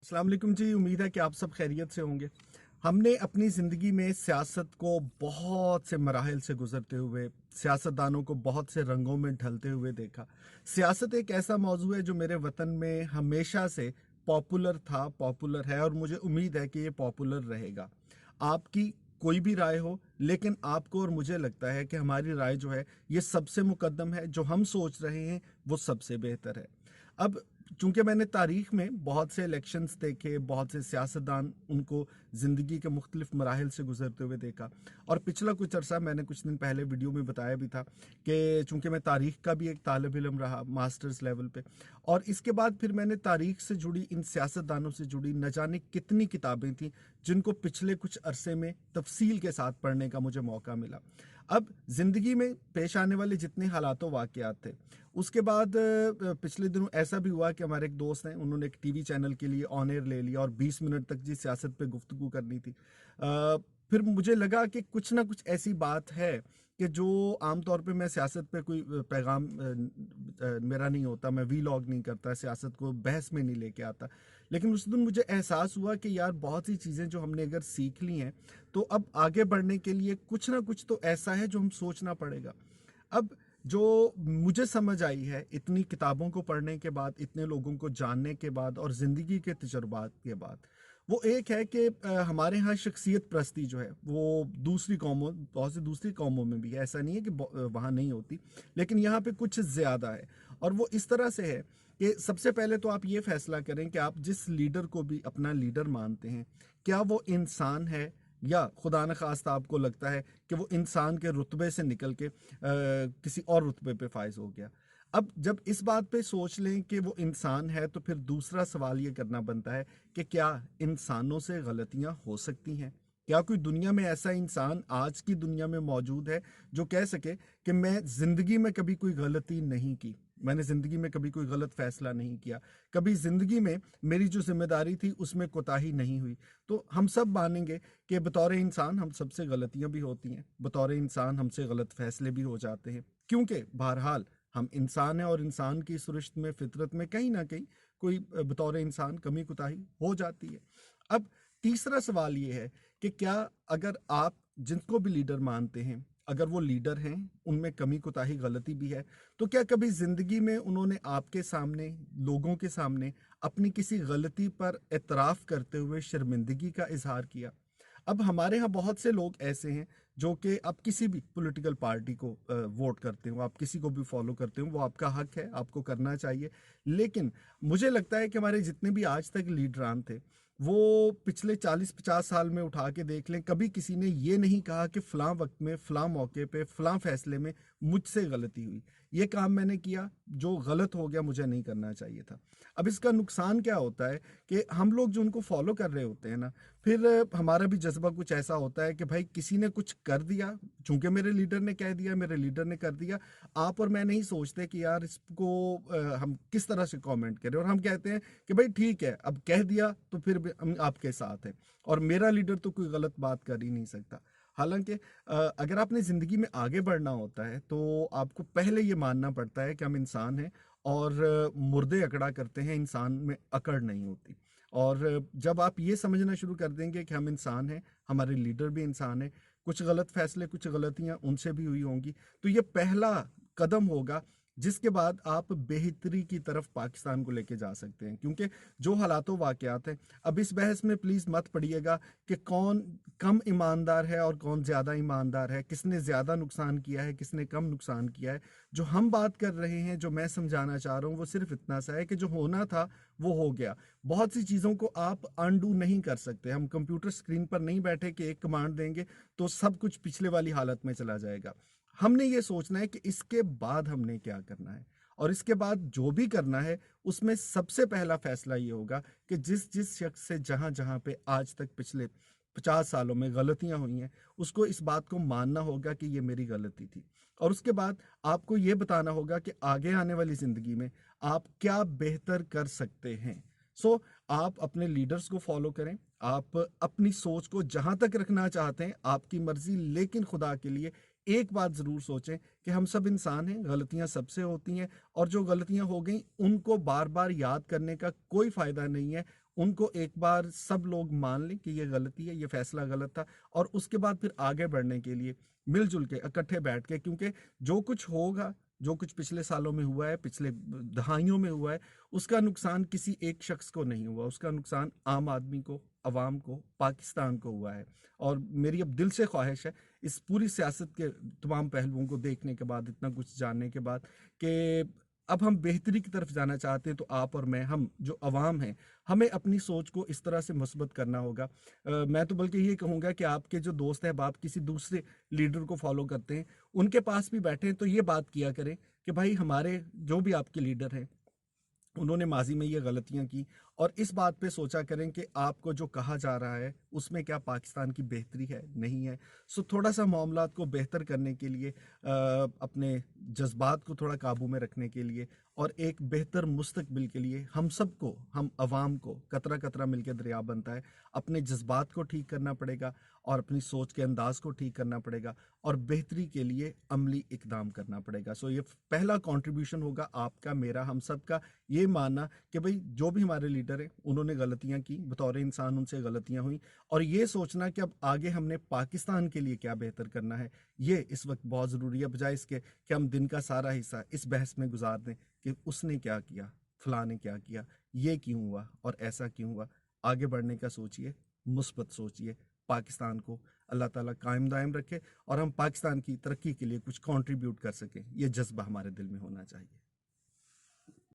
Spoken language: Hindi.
अस्सलाम वालेकुम जी। उम्मीद है कि आप सब खैरियत से होंगे। हमने अपनी ज़िंदगी में सियासत को बहुत से मराहिल से गुजरते हुए, सियासतदानों को बहुत से रंगों में ढलते हुए देखा। सियासत एक ऐसा मौजू है जो मेरे वतन में हमेशा से पॉपुलर था, पॉपुलर है और मुझे उम्मीद है कि ये पॉपुलर रहेगा। आपकी कोई भी राय हो, लेकिन आपको और मुझे लगता है कि हमारी राय जो है ये सबसे मुकद्दम है। जो हम सोच रहे हैं वो सबसे बेहतर है। अब चूंकि मैंने तारीख में बहुत से इलेक्शंस देखे, बहुत से सियासतदान उनको ज़िंदगी के मुख्तलिफ मराहिल से गुजरते हुए देखा, और पिछला कुछ अरसा मैंने कुछ दिन पहले वीडियो में बताया भी था कि चूंकि मैं तारीख का भी एक तालिब इल्म रहा मास्टर्स लेवल पे, और इसके बाद फिर मैंने तारीख से जुड़ी इन सियासतदानों से जुड़ी न जाने कितनी किताबें थी जिनको पिछले कुछ अरसे में तफसील के साथ पढ़ने का मुझे मौका मिला। अब ज़िंदगी में पेश आने वाले जितने हालातों वाक़यात थे, उसके बाद पिछले दिनों ऐसा भी हुआ कि हमारे एक दोस्त हैं, उन्होंने एक टीवी चैनल के लिए ऑन एयर ले लिया और 20 मिनट तक जी सियासत पे गुफ्तगू करनी थी। फिर मुझे लगा कि कुछ ना कुछ ऐसी बात है कि जो आम तौर पे मैं सियासत पे कोई पैगाम मेरा नहीं होता, मैं वीलॉग नहीं करता, सियासत को बहस में नहीं लेके आता। लेकिन उस दिन मुझे एहसास हुआ कि यार बहुत सी चीज़ें जो हमने अगर सीख ली हैं, तो अब आगे बढ़ने के लिए कुछ ना कुछ तो ऐसा है जो हम सोचना पड़ेगा। अब जो मुझे समझ आई है इतनी किताबों को पढ़ने के बाद, इतने लोगों को जानने के बाद और ज़िंदगी के तजुर्बात के बाद, वो एक है कि हमारे यहाँ शख्सियत प्रस्ती जो है वो दूसरी कौमों, बहुत सी दूसरी कौमों में भी है, ऐसा नहीं है कि वहाँ नहीं होती, लेकिन यहाँ पे कुछ ज़्यादा है। और वो इस तरह से है कि सबसे पहले तो आप ये फैसला करें कि आप जिस लीडर को भी अपना लीडर मानते हैं, क्या वो इंसान है या खुदा न खास्ता आपको लगता है कि वो इंसान के रुतबे से निकल के किसी और रुतबे पे फायज हो गया। अब जब इस बात पे सोच लें कि वो इंसान है, तो फिर दूसरा सवाल ये करना बनता है कि क्या इंसानों से गलतियां हो सकती हैं? क्या कोई दुनिया में ऐसा इंसान आज की दुनिया में मौजूद है जो कह सके कि मैं जिंदगी में कभी कोई गलती नहीं की, मैंने जिंदगी में कभी कोई गलत फैसला नहीं किया, कभी जिंदगी में मेरी जो जिम्मेदारी थी उसमें कोताही नहीं हुई? तो हम सब मानेंगे कि बतौर इंसान हम सबसे गलतियां भी होती हैं, बतौर इंसान हमसे गलत फैसले भी हो जाते हैं, क्योंकि बहरहाल हम इंसान हैं और इंसान की सृष्टि में, फितरत में कहीं ना कहीं कोई बतौर इंसान कमी कुताही हो जाती है। अब तीसरा सवाल ये है कि क्या अगर आप जिनको भी लीडर मानते हैं, अगर वो लीडर हैं, उनमें कमी कुताही गलती भी है, तो क्या कभी जिंदगी में उन्होंने आपके सामने, लोगों के सामने अपनी किसी गलती पर एतराफ़ करते हुए शर्मिंदगी का इजहार किया? अब हमारे यहाँ बहुत से लोग ऐसे हैं जो कि आप किसी भी पॉलिटिकल पार्टी को वोट करते हो, आप किसी को भी फॉलो करते हो, वो आपका हक है, आपको करना चाहिए। लेकिन मुझे लगता है कि हमारे जितने भी आज तक लीडरान थे, वो पिछले 40-50 साल में उठा के देख लें, कभी किसी ने ये नहीं कहा कि फ़लाँ वक्त में, फ़लाँ मौके पे, फ़लाँ फैसले में मुझसे गलती हुई, ये काम मैंने किया, जो गलत हो गया मुझे नहीं करना चाहिए था। अब इसका नुकसान क्या होता है कि हम लोग जो उनको फॉलो कर रहे होते हैं ना, फिर हमारा भी जज्बा कुछ ऐसा होता है कि भाई किसी ने कुछ कर दिया, चूंकि मेरे लीडर ने कह दिया, मेरे लीडर ने कर दिया, आप और मैं नहीं सोचते कि यार इसको हम किस तरह से कमेंट करें, और हम कहते हैं कि भाई ठीक है, अब कह दिया तो फिर भी हम आपके साथ हैं, और मेरा लीडर तो कोई गलत बात कर ही नहीं सकता। हालांकि अगर आपने ज़िंदगी में आगे बढ़ना होता है तो आपको पहले ये मानना पड़ता है कि हम इंसान हैं, और मुर्दे अकड़ा करते हैं, इंसान में अकड़ नहीं होती। और जब आप ये समझना शुरू कर देंगे कि हम इंसान हैं, हमारे लीडर भी इंसान हैं, कुछ गलत फैसले, कुछ गलतियां उनसे भी हुई होंगी, तो ये पहला कदम होगा जिसके बाद आप बेहतरी की तरफ पाकिस्तान को लेके जा सकते हैं। क्योंकि जो हालातों वाकयात हैं, अब इस बहस में प्लीज़ मत पड़िएगा कि कौन कम ईमानदार है और कौन ज़्यादा ईमानदार है, किसने ज़्यादा नुकसान किया है, किसने कम नुकसान किया है। जो हम बात कर रहे हैं, जो मैं समझाना चाह रहा हूँ, वो सिर्फ इतना सा है कि जो होना था वो हो गया। बहुत सी चीज़ों को आप अनडू नहीं कर सकते। हम कंप्यूटर स्क्रीन पर नहीं बैठे कि एक कमांड देंगे तो सब कुछ पिछले वाली हालत में चला जाएगा। हमने ये सोचना है कि इसके बाद हमने क्या करना है, और इसके बाद जो भी करना है उसमें सबसे पहला फैसला ये होगा कि जिस जिस शख्स से जहां जहां पे आज तक पिछले 50 सालों में गलतियां हुई हैं, उसको इस बात को मानना होगा कि ये मेरी गलती थी, और उसके बाद आपको ये बताना होगा कि आगे आने वाली जिंदगी में आप क्या बेहतर कर सकते हैं। सो आप अपने लीडर्स को फॉलो करें, आप अपनी सोच को जहां तक रखना चाहते हैं आपकी मर्जी, लेकिन खुदा के लिए एक बात जरूर सोचें कि हम सब इंसान हैं, गलतियां सबसे होती हैं, और जो गलतियां हो गई उनको बार बार याद करने का कोई फायदा नहीं है, उनको एक बार सब लोग मान लें कि ये गलती है, ये फैसला गलत था, और उसके बाद फिर आगे बढ़ने के लिए मिलजुल के इकट्ठे बैठ के, क्योंकि जो कुछ होगा, जो कुछ पिछले सालों में हुआ है, पिछले दहाइयों में हुआ है, उसका नुकसान किसी एक शख्स को नहीं हुआ, उसका नुकसान आम आदमी को, अवाम को, पाकिस्तान को हुआ है। और मेरी अब दिल से ख्वाहिश है इस पूरी सियासत के तमाम पहलुओं को देखने के बाद, इतना कुछ जानने के बाद, कि अब हम बेहतरी की तरफ जाना चाहते हैं, तो आप और मैं, हम जो अवाम हैं, हमें अपनी सोच को इस तरह से मस्बत करना होगा। मैं तो बल्कि ये कहूँगा कि आपके जो दोस्त हैं, अब आप किसी दूसरे लीडर को फॉलो करते हैं, उनके पास भी बैठे तो ये बात किया करें कि भाई हमारे जो भी आपके लीडर हैं, उन्होंने माजी में ये गलतियां की, और इस बात पे सोचा करें कि आपको जो कहा जा रहा है उसमें क्या पाकिस्तान की बेहतरी है, नहीं है। सो थोड़ा सा मामलात को बेहतर करने के लिए, अपने जज्बात को थोड़ा काबू में रखने के लिए, और एक बेहतर मुस्तकबिल के लिए हम सबको, हम अवाम को कतरा कतरा मिलकर दरिया बनता है, अपने जज्बात को ठीक करना पड़ेगा, और अपनी सोच के अंदाज को ठीक करना पड़ेगा, और बेहतरी के लिए अमली इकदाम करना पड़ेगा। सो ये पहला कंट्रीब्यूशन होगा आपका, मेरा, हम सब का, ये मानना कि भाई जो भी हमारे लीडर हैं उन्होंने गलतियां की, बतौर इंसान उनसे गलतियां हुई, और ये सोचना कि अब आगे हमने पाकिस्तान के लिए क्या बेहतर करना है, ये इस वक्त बहुत ज़रूरी है, बजाय इसके कि हम दिन का सारा हिस्सा इस बहस में गुजार दें कि उसने क्या किया, फलां ने क्या किया, ये क्यों हुआ और ऐसा क्यों हुआ। आगे बढ़ने का सोचिए, मुस्बत सोचिए, पाकिस्तान को अल्लाह ताला कायम दायम रखे, और हम पाकिस्तान की तरक्की के लिए कुछ कंट्रीब्यूट कर सकें, ये जज्बा हमारे दिल में होना चाहिए।